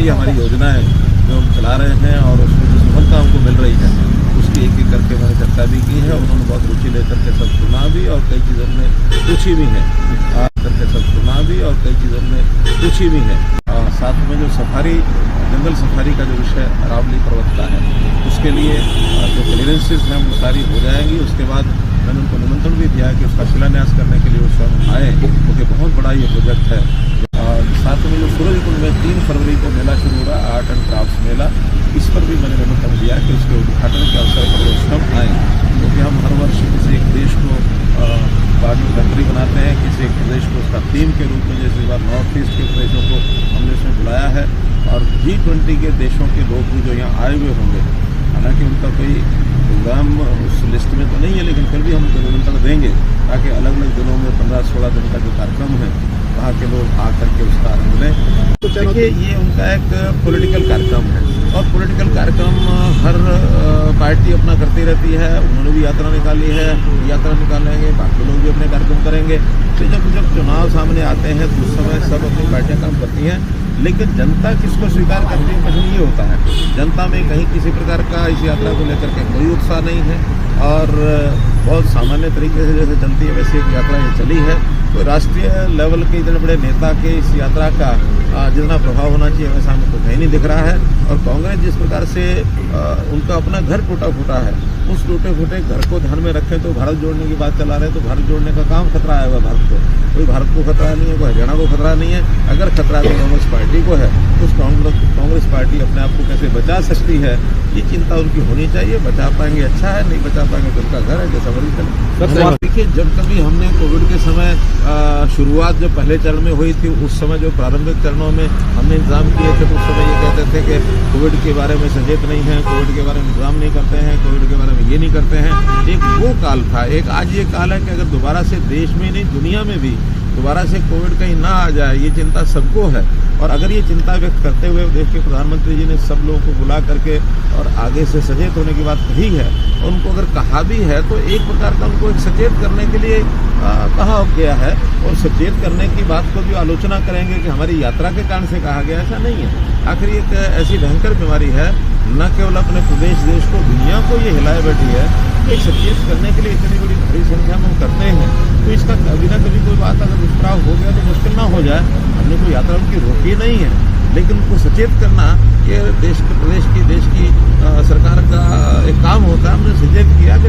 हमारी योजनाएं जो हम चला रहे हैं और उसमें जो सफलता हमको मिल रही है उसकी एक एक करके मैंने चर्चा भी की है। उन्होंने बहुत रुचि लेकर के सब सुना भी और कई चीज़ों में रुचि भी है करके सब सुना भी और कई चीज़ों में रुचि भी है। साथ में जो सफारी जंगल सफारी का जो विषय अरावली पर्वत का है उसके लिए जो क्लियरेंसेस हैं वो सारी हो जाएंगी। उसके बाद मैंने उनको निमंत्रण भी दिया कि उसका शिलान्यास करने के लिए वो स्वयं आए क्योंकि बहुत बड़ा ये प्रोजेक्ट है। साथ में जो सूरजकुंड में 3 फरवरी को मेला शुरू हो रहा है, आर्ट एंड क्राफ्ट मेला, इस पर भी मैंने निमंत्रण दिया कि उसके उद्घाटन के अवसर पर वो स्वयं आएँ क्योंकि हम हर वर्ष किसी एक देश को पार्टनर कंट्री बनाते हैं, किसी एक प्रदेश को उसका थीम के रूप में, जैसे इस बार नॉर्थ ईस्ट के प्रदेशों को हमने इसमें बुलाया है और G20 के देशों के लोग भी जो यहाँ आए हुए होंगे, हालांकि उनका कोई प्रोग्राम उस लिस्ट में तो नहीं है लेकिन फिर भी हम उनको निमंत्रण देंगे ताकि अलग अलग दिनों में 15-16 दिन का जो कार्यक्रम है वहाँ के लोग आकर के उसका आनंद लें। तो देखिए ये उनका एक पॉलिटिकल कार्यक्रम है और पॉलिटिकल कार्यक्रम हर पार्टी अपना करती रहती है। उन्होंने भी यात्रा निकाली है, यात्रा निकालेंगे, बाकी लोग भी अपने कार्यक्रम करेंगे। तो जब चुनाव सामने आते हैं तो उस समय सब अपनी पार्टियाँ काम करती हैं, लेकिन जनता किसको स्वीकार करती है प्रश्न ये होता है। जनता में कहीं किसी प्रकार का इस यात्रा को लेकर के कोई उत्साह नहीं है और बहुत सामान्य तरीके से जैसे चलती है वैसे एक यात्रा ये चली है। तो राष्ट्रीय लेवल के इतने बड़े नेता के इस यात्रा का जितना प्रभाव होना चाहिए वैसा हमें तो कहीं नहीं दिख रहा है। और कांग्रेस जिस प्रकार से उनका अपना घर टूटा फूटा है, उस टूटे फूटे घर को ध्यान में रखें तो भारत जोड़ने की बात चला रहे हैं, तो भारत जोड़ने का काम खतरा आया हुआ भारत को। कोई भारत को खतरा नहीं है, कोई हरियाणा को खतरा नहीं है। अगर खतरा तो कांग्रेस पार्टी को है तो उस कांग्रेस पार्टी अपने आप को कैसे बचा सकती है ये चिंता उनकी होनी चाहिए। बचा पाएंगे अच्छा है, नहीं बचा पाएंगे तो उनका घर है, जैसा मर्जी चले। देखिए जब कभी हमने कोविड के समय शुरुआत जो पहले चरण में हुई थी उस समय जो प्रारंभिक चरणों में हमने इंतजाम किए थे तो उस समय ये कहते थे कि कोविड के बारे में सचेत नहीं है, कोविड के बारे में इंतजाम नहीं करते हैं, कोविड के बारे में ये नहीं करते हैं। एक वो काल था, एक आज ये काल है कि अगर दोबारा से देश में नहीं दुनिया में भी दोबारा से कोविड कहीं ना आ जाए ये चिंता सबको है। और अगर ये चिंता व्यक्त करते हुए देश के प्रधानमंत्री जी ने सब लोगों को बुला करके और आगे से सचेत होने की बात कही है और उनको अगर कहा भी है तो एक प्रकार का उनको एक सचेत करने के लिए कहा गया है और सचेत करने की बात को भी आलोचना करेंगे कि हमारी यात्रा के कारण से कहा गया, ऐसा नहीं है। आखिर एक ऐसी भयंकर बीमारी है, न केवल अपने प्रदेश देश को दुनिया को ये हिलाए बैठी है। एक सचेत करने के लिए इतनी बड़ी भारी संख्या में हम करते हैं तो इसका कभी ना कभी कोई बात अगर दुष्प्रभाव हो गया तो मुश्किल ना हो जाए। हमने कोई यात्रा उनकी रोकी नहीं है लेकिन उनको सचेत करना ये देश की सरकार का एक काम होता है। हमने सचेत किया कि